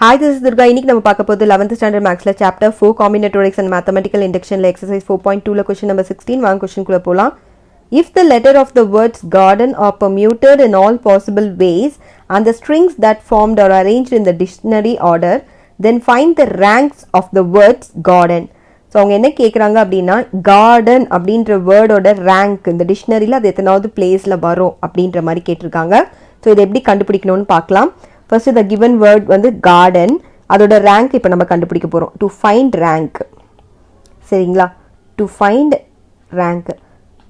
Hi, this is Durga. இன்னைக்கு நம்ம பார்க்க போறது 11th standard mathsல chapter 4 Combinatorics and Mathematical Inductionல exercise 4.2ல question number 16 வாங்க question குள்ள போலாம். If the letter of the words garden are permuted in all possible ways and the strings that formed are arranged in the dictionary order, then find the ranks of the words garden. So அவங்க என்ன கேக்குறாங்க அப்படினா garden அப்படின்ற வேர்டோட rank இந்த டிக்ஷனரியில அது எத்தனாவது பிளேஸ்ல வரும் அப்படின்ற மாதிரி கேட்டிருக்காங்க. So இதை எப்படி கண்டுபிடிக்கணும்னு பார்க்கலாம். First the given word வந்து garden அதோட rank இப்போ நம்ம கண்டுபிடிக்க போறோம். To find rank. சரிங்களா? To find rank.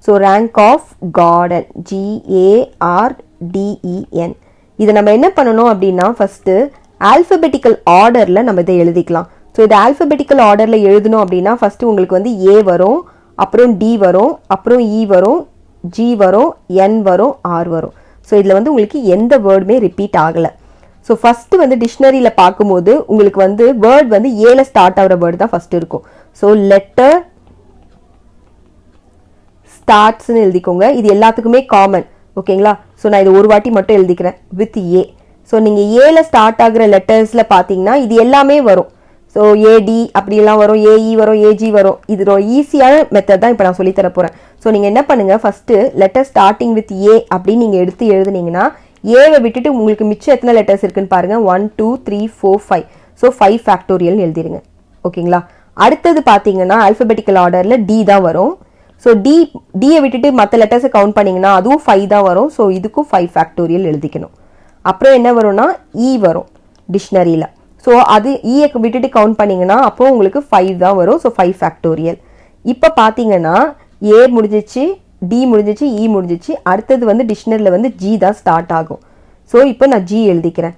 So rank of garden G A R D E N. இதை நம்ம என்ன பண்ணணும் அப்படினா first alphabetical orderல நம்ம இதை எழுதிக்கலாம். So இது alphabetical orderல எழுதணும் அப்படினா first உங்களுக்கு வந்து A வரும், அப்புறம் D வரும், அப்புறம் E வரும், G வரும், N வரும், R வரும். So இதுல வந்து உங்களுக்கு எந்த வேர்டுமே ரிப்பீட் ஆகல. So first வந்து டிக்ஷனரியில பார்க்கும்போது உங்களுக்கு வந்து வேர்ட் வந்து ஏல ஸ்டார்ட் ஆகுற வேர்ட் தான் ஃபர்ஸ்ட் இருக்கும். So letter starts னு எழுதிக்கோங்க. இது எல்லாத்துக்குமே காமன். ஓகேங்களா? So நான் இது ஒரு வாட்டி மட்டும் எழுதிக்கிறேன் with A. So நீங்க ஏல ஸ்டார்ட் ஆகுற லெட்டர்ஸ்ல பாத்தீங்கன்னா இது எல்லாமே வரும். So AD அப்படி எல்லாம் வரும், AE வரும், AG வரும். இது ஒரு ஈஸியான மெத்தட் தான் இப்போ நான் சொல்லி தர போறேன். So நீங்க என்ன பண்ணுங்க first letter starting with A அப்படி நீங்க எடுத்து எழுதுனீங்கன்னா ஏவை விட்டுட்டு உங்களுக்கு மிச்சம் எத்தனை லெட்டர்ஸ் இருக்குன்னு பாருங்க 1 2 3 4 5. ஸோ 5 ஃபேக்டோரியல் எழுதிருங்க. ஓகேங்களா? அடுத்தது பார்த்தீங்கன்னா ஆல்ஃபபெட்டிக்கல் ஆர்டரில் டி தான் வரும். ஸோ டியை விட்டுட்டு மற்ற லெட்டர்ஸை கவுண்ட் பண்ணிங்கன்னா அதுவும் 5 தான் வரும். ஸோ இதுக்கும் 5 ஃபேக்டோரியல் எழுதிக்கணும். அப்புறம் என்ன வரும்னா இ வரும் டிக்ஷனரியில். ஸோ அது இயை விட்டுட்டு கவுண்ட் பண்ணிங்கன்னா அப்போ உங்களுக்கு 5 தான் வரும். So 5 factorial. இப்போ பார்த்தீங்கன்னா ஏ முடிஞ்சிச்சு, டி முடிஞ்சிச்சு, இ முடிஞ்சிச்சு. அடுத்தது வந்து டிக்ஷனரியில் வந்து ஜி தான் ஸ்டார்ட் ஆகும். ஸோ இப்போ நான் ஜி எழுதிக்கிறேன்.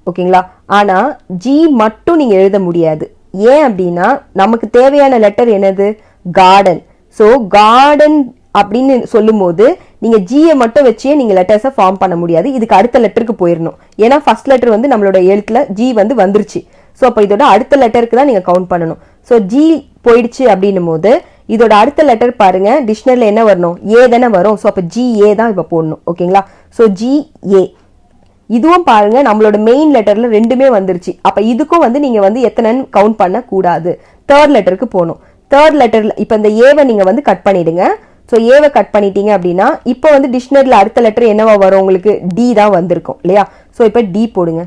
ஓகேங்களா? ஆனால் ஜி மட்டும் நீங்கள் எழுத முடியாது. ஏன் அப்படின்னா நமக்கு தேவையான லெட்டர் என்னது? கார்டன். ஸோ கார்டன் அப்படின்னு சொல்லும் போது நீங்கள் ஜியை மட்டும் வச்சே நீங்கள் லெட்டர்ஸை ஃபார்ம் பண்ண முடியாது. இதுக்கு அடுத்த லெட்டருக்கு போயிடணும். ஏன்னா ஃபர்ஸ்ட் லெட்டர் வந்து நம்மளோட எழுத்துல ஜி வந்து வந்துருச்சு. ஸோ அப்போ இதோட அடுத்த லெட்டருக்கு தான் நீங்கள் கவுண்ட் பண்ணணும். ஸோ ஜி போயிடுச்சு அப்படின்னும் போது இதோட அடுத்த லெட்டர் பாருங்க டிக்ஷனரியில் என்ன வரணும்? ஏ தானே வரும். ஸோ அப்போ ஜி ஏ தான் இப்போ போடணும். ஓகேங்களா? ஸோ ஜி ஏ. இதுவும் பாருங்க நம்மளோட மெயின் லெட்டர்ல ரெண்டுமே வந்துருச்சு. அப்போ இதுக்கும் வந்து நீங்க வந்து எத்தனைன்னு கவுண்ட் பண்ண கூடாது. தேர்ட் லெட்டருக்கு போகணும். தேர்ட் லெட்டர்ல இப்போ இந்த ஏவை நீங்க வந்து கட் பண்ணிடுங்க. ஸோ ஏவை கட் பண்ணிட்டீங்க அப்படின்னா இப்போ வந்து டிக்ஷனரியில் அடுத்த லெட்டர் என்னவா வரும்? உங்களுக்கு டி தான் வந்திருக்கும் இல்லையா? ஸோ இப்போ டி போடுங்க.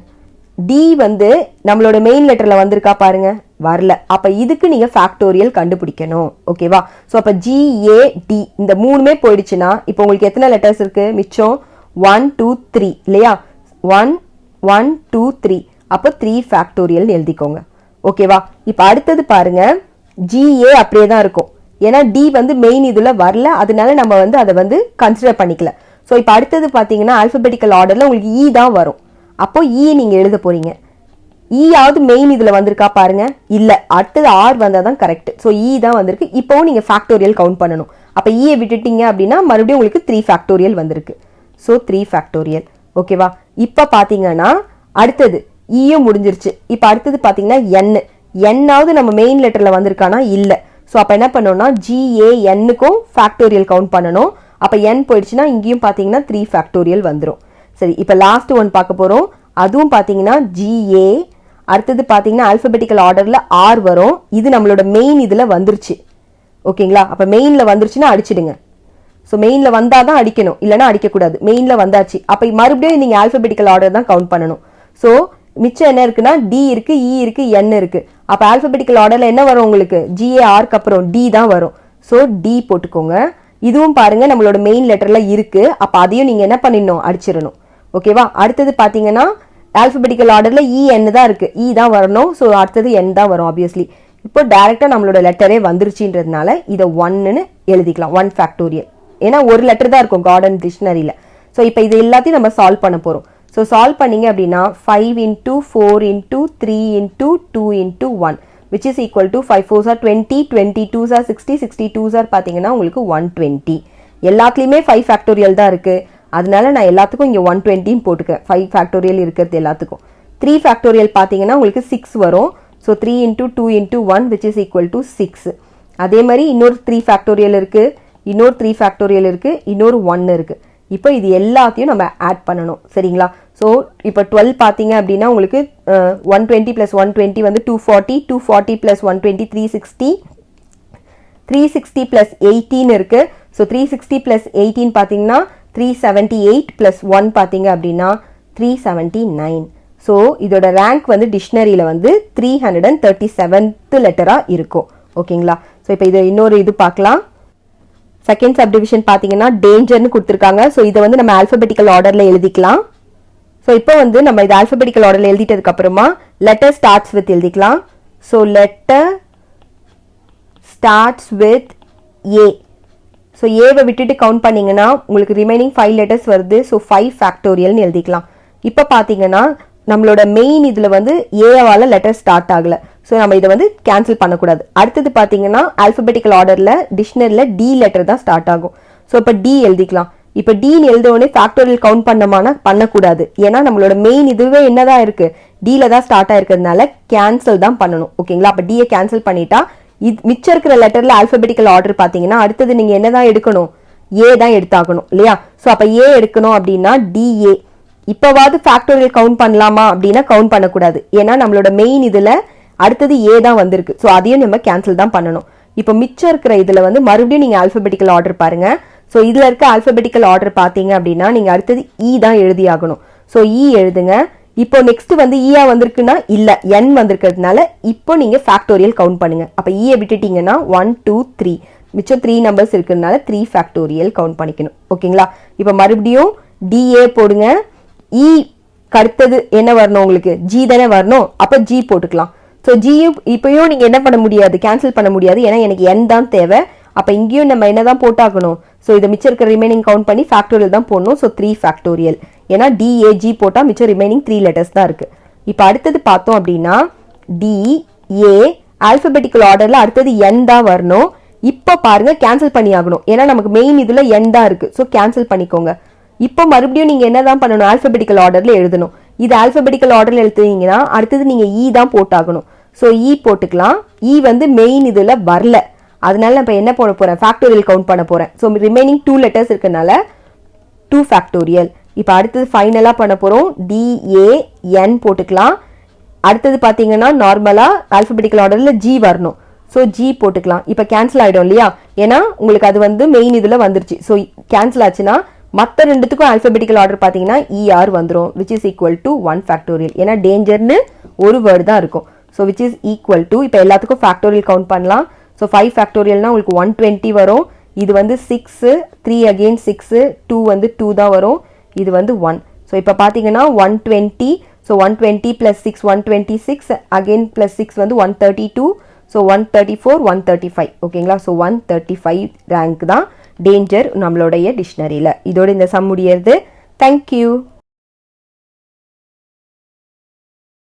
டி வந்து நம்மளோட மெயின் லெட்டர்ல வந்திருக்கா பாருங்க, வரல. அப்ப இதுக்கு நீங்க ஃபேக்டோரியல் கண்டுபிடிக்கணும். ஓகேவா? ஸோ அப்ப GAD இந்த மூணுமே போயிடுச்சுன்னா இப்போ உங்களுக்கு எத்தனை லெட்டர்ஸ் இருக்கு மிச்சம்? 1 2 3 இல்லையா? 1 1 2 3. அப்போ 3 ஃபேக்டோரியல் எழுதிக்கோங்க. ஓகேவா? இப்போ அடுத்தது பாருங்க GA அப்படியே தான் இருக்கும். ஏன்னா டி வந்து மெயின் இதுல வரல, அதனால நம்ம வந்து அதை வந்து கன்சிடர் பண்ணிக்கல. ஸோ இப்போ அடுத்தது பார்த்தீங்கன்னா ஆல்பபெட்டிக்கல் ஆர்டர்ல உங்களுக்கு இ தான் வரும். அப்போ இ நீங்க எழுத போறீங்க. ஈயாவது மெயின் இதுல வந்திருக்கா பாருங்க, இல்ல. அடுத்தது ஆர் வந்தா தான் கரெக்ட். ஸோ இ தான் வந்திருக்கு. இப்போவும் நீங்க ஃபேக்டோரியல் கவுண்ட் பண்ணணும். அப்ப ஈயை விட்டுட்டீங்க அப்படின்னா மறுபடியும் உங்களுக்கு 3 ஃபேக்டோரியல் வந்திருக்கு. So 3 factorial. ஓகேவா? இப்ப பாத்தீங்கன்னா அடுத்தது ஈயும் முடிஞ்சிருச்சு. இப்ப அடுத்தது பாத்தீங்கன்னா என்னாவது நம்ம மெயின் லெட்டர்ல வந்திருக்கானா? இல்ல. ஸோ அப்ப என்ன பண்ணணும்னா GANக்கும் ஃபேக்டோரியல் கவுண்ட் பண்ணணும். அப்ப என் போயிடுச்சுன்னா இங்கேயும் பாத்தீங்கன்னா 3 ஃபேக்டோரியல் வந்துடும். சரி, இப்ப லாஸ்ட் ஒன் பார்க்க போறோம். அதுவும் பாத்தீங்கன்னா GA. அடுத்தது பாத்தீங்கன்னா ஆல்பபெட்டிக்கல் ஆர்டர்ல ஆர் வரும். இது நம்மளோட மெயின் இதுல வந்துருச்சு. ஓகேங்களா? அப்ப மெயின்ல வந்துருச்சுன்னா அடிச்சிடுங்க. ஸோ மெயின்ல வந்தாதான் அடிக்கணும், இல்லைன்னா அடிக்கக்கூடாது. மெயின்ல வந்தாச்சு. அப்ப மறுபடியும் நீங்க ஆல்பபெட்டிக்கல் ஆர்டர் தான் கவுண்ட் பண்ணணும். ஸோ மிச்சம் என்ன இருக்குன்னா டி இருக்கு, இ இருக்கு, என் இருக்கு. அப்ப ஆல்பபெட்டிக்கல் ஆர்டர்ல என்ன வரும் உங்களுக்கு? GARக்கு அப்புறம் டி தான் வரும். ஸோ டி போட்டுக்கோங்க. இதுவும் பாருங்க நம்மளோட மெயின் லெட்டர்ல இருக்கு. அப்ப அதையும் நீங்க என்ன பண்ணிடணும்? அடிச்சிடணும். ஓகேவா? அடுத்தது பாத்தீங்கன்னா ஆல்பபெட்டிக்கல் ஆர்டர்ல EN தான் இருக்கு. இ தான் வரணும். ஸோ அடுத்தது என் தான் வரும் ஆப்வியஸ்லி. இப்போ டைரக்டா நம்மளோட லெட்டரே வந்துருச்சுன்றதுனால இதை 1ன்னு எழுதிக்கலாம். 1 ஃபேக்டோரியல். ஏன்னா ஒரு லெட்டர் தான் இருக்கும் கார்டன் டிக்ஷனரியில. ஸோ இப்போ இது எல்லாத்தையும் நம்ம சால்வ் பண்ண போறோம். ஸோ சால்வ் பண்ணீங்க அப்படின்னா 5 into 4 into 3 into 2 into 1 which is equal to 5 4s are 20, 22s are 60, 62s are பாத்தீங்கன்னா உங்களுக்கு 120. எல்லாத்துலயுமே 5 ஃபேக்டோரியல் தான் இருக்கு. அதனால நான் எல்லாத்துக்கும் இங்க 120 போட்டுக்கிறேன். 5 ஃபேக்டோரியல் இருக்கிறது எல்லாத்துக்கும். 3 ஃபேக்டோரியல் பாத்தீங்கன்னா உங்களுக்கு 6 வரும். So 3 into 2 into 1 which is equal to 6. அதே மாதிரி இன்னொரு 3 ஃபேக்டோரியல் இருக்கு, இன்னொரு 3 ஃபேக்டோரியல் இருக்கு, இன்னொரு 1 இருக்கு. இப்போ இது எல்லாத்தையும் நம்ம ஆட் பண்ணணும் சரிங்களா. ஸோ இப்போ 12 பார்த்தீங்க அப்படின்னா உங்களுக்கு 120 + 120 வந்து 240, 240 + 120 360, 360 + 18 இருக்கு. ஸோ 360 + 18 பார்த்தீங்கன்னா 378 + 1 பார்த்தீங்க அப்படின்னா 379. ஸோ இதோட ரேங்க் வந்து டிக்ஷனரியில் வந்து 337th லெட்டராக இருக்கும் ஓகேங்களா. ஸோ இப்போ இதை இன்னொரு இது பார்க்கலாம். செகண்ட் சப்டிவிஷன் பார்த்தீங்கன்னா டேஞ்சர்னு கொடுத்துருக்காங்க. ஸோ இதை வந்து நம்ம ஆல்ஃபபெட்டிக்கல் ஆர்டரில் எழுதிக்கலாம். ஸோ இப்போ வந்து நம்ம இது ஆல்ஃபபெட்டிக்கல் ஆர்டரில் எழுதிட்டதுக்கு அப்புறமா லெட்டர் ஸ்டார்ட்ஸ் வித் எழுதிக்கலாம். So letter starts with A. So ஏவை விட்டுட்டு கவுண்ட் பண்ணிங்கன்னா உங்களுக்கு ரிமைனிங் 5 லெட்டர்ஸ் வருது. ஸோ 5 ஃபேக்டோரியல்னு எழுதிக்கலாம். இப்போ பார்த்தீங்கன்னா நம்மளோட மெயின் இதில் வந்து ஏவால் லெட்டர் ஸ்டார்ட் ஆகலை. ஸோ நம்ம இதை வந்து கேன்சல் பண்ணக்கூடாது. அடுத்தது பார்த்தீங்கன்னா ஆல்ஃபபெட்டிக்கல் ஆர்டரில் டிக்ஷனரியில் டி லெட்டர் தான் ஸ்டார்ட் ஆகும். ஸோ இப்போ டி எழுதிக்கலாம். இப்போ டின்னு எழுதவுடனே ஃபேக்டோரியல் கவுண்ட் பண்ணமானா பண்ணக்கூடாது. ஏன்னா நம்மளோட மெயின் இதுவே என்னதான் இருக்கு டில தான் ஸ்டார்ட் ஆயிருக்கிறதுனால கேன்சல் தான் பண்ணணும் ஓகேங்களா. அப்போ டியை கேன்சல் பண்ணிட்டா மிச்சம் இருக்கிற லெட்டர்ல ஆல்ஃபபெட்டிக்கல் ஆர்டர் பார்த்தீங்கன்னா அடுத்தது நீங்க என்னதான் எடுக்கணும் ஏ தான் எடுத்தாகணும் இல்லையா. ஸோ அப்போ ஏ எடுக்கணும் அப்படின்னா டிஏ. இப்போவாது ஃபேக்டோரியல் கவுண்ட் பண்ணலாமா அப்படின்னா கவுண்ட் பண்ணக்கூடாது. ஏன்னா நம்மளோட மெயின் இதுல அடுத்தது ஏ தான் வந்திருக்கு. ஸோ அதையும் நம்ம கேன்சல் தான் பண்ணணும். இப்போ மிச்சம் இருக்கிற இதுல வந்து மறுபடியும் நீங்க ஆல்ஃபபெட்டிக்கல் ஆர்டர் பாருங்க. ஸோ இதுல இருக்க ஆல்ஃபபெட்டிக்கல் ஆர்டர் பார்த்தீங்க அப்படின்னா நீங்க அடுத்தது இ தான் எழுதி ஆகணும். ஸோ இ எழுதுங்க. இப்போ நெக்ஸ்ட் வந்து ஈயா வந்திருக்குன்னா இல்ல என் வந்திருக்கிறதுனால இப்போ நீங்க ஃபேக்டோரியல் கவுண்ட் பண்ணுங்க. அப்ப ஈயை விட்டுட்டீங்கன்னா 1 2 3 மிச்சம் 3 நம்பர்ஸ் இருக்கிறதுனால 3 ஃபேக்டோரியல் கவுண்ட் பண்ணிக்கணும் ஓகேங்களா. இப்போ மறுபடியும் டிஏ போடுங்க. இ அடுத்தது என்ன வரணும் உங்களுக்கு ஜி தானே வரணும். அப்ப ஜி போட்டுக்கலாம். ஸோ ஜியும் இப்பயும் நீங்க என்ன பண்ண முடியாது கேன்சல் பண்ண முடியாது. ஏன்னா எனக்கு என் தான் தேவை. அப்ப இங்கேயும் நம்ம என்னதான் போட்டாகணும். ஸோ இதை மிச்சம் இருக்கிற ரிமைனிங் கவுண்ட் பண்ணி ஃபேக்டோரியல் தான் போடணும். So 3 factorial. ஏன்னா டிஏஜி போட்டால் மிச்சம் ரிமைனிங் 3 லெட்டர்ஸ் தான் இருக்கு. இப்போ அடுத்தது பார்த்தோம் அப்படின்னா டிஏ ஆல்ஃபபெட்டிக்கல் ஆர்டர்ல அடுத்தது என் தான் வரணும். இப்போ பாருங்க கேன்சல் பண்ணி ஆகணும். ஏன்னா நமக்கு மெயின் இதுல என் தான் இருக்கு. ஸோ கேன்சல் பண்ணிக்கோங்க. இப்போ மறுபடியும் நீங்க என்னதான் பண்ணணும் ஆல்ஃபபெட்டிக்கல் ஆர்டர்ல எழுதணும். இது ஆல்ஃபபெட்டிக்கல் ஆர்டர்ல எழுதுனீங்கன்னா அடுத்தது நீங்க இ தான் போட்டாகணும். ஸோ இ போட்டுக்கலாம். இ வந்து மெயின் இதுல வரல. அதனால நான் இப்போ என்ன போட போறேன் ஃபேக்டோரியல் கவுண்ட் பண்ண போறேன். ஸோ ரிமைனிங் 2 லெட்டர்ஸ் இருக்கனால 2 ஃபேக்டோரியல். இப்போ அடுத்தது ஃபைனலா பண்ண போறோம் டிஏஎன் போட்டுக்கலாம். அடுத்தது பார்த்தீங்கன்னா நார்மலா ஆல்ஃபபெட்டிக்கல் ஆர்டர்ல ஜி வரணும். ஸோ ஜி போட்டுக்கலாம். இப்போ கேன்சல் ஆயிடும் இல்லையா. ஏன்னா உங்களுக்கு அது வந்து மெயின் இதுல வந்துருச்சு. ஸோ கேன்சல் ஆச்சுன்னா மற்ற ரெண்டுத்துக்கும் ஆல்ஃபபெட்டிக்கல் ஆர்டர் பார்த்தீங்கன்னா இஆர் வந்துடும் which is equal to 1 factorial. ஏன்னா டேஞ்சர்னு ஒரு வேர்டு தான் இருக்கும். So which is equal to இப்போ எல்லாத்துக்கும் ஃபேக்டோரியல் கவுண்ட் பண்ணலாம். ஸோ 5 ஃபேக்டோரியல்னா உங்களுக்கு 120 வரும். இது வந்து 6 3 அகெயின் 6 2 வந்து 2 தான் வரும். இது வந்து 1. ஸோ இப்போ பார்த்தீங்கன்னா 120. ஸோ 120 + 6 126 அகெயின் +6 வந்து 132. ஸோ 134 135 ஓகேங்களா. ஸோ 135 ரேங்க் தான் டேஞ்சர் நம்மளுடைய டிக்ஷனரியில். இதோட இந்த சம் முடியறது. தேங்க்யூ.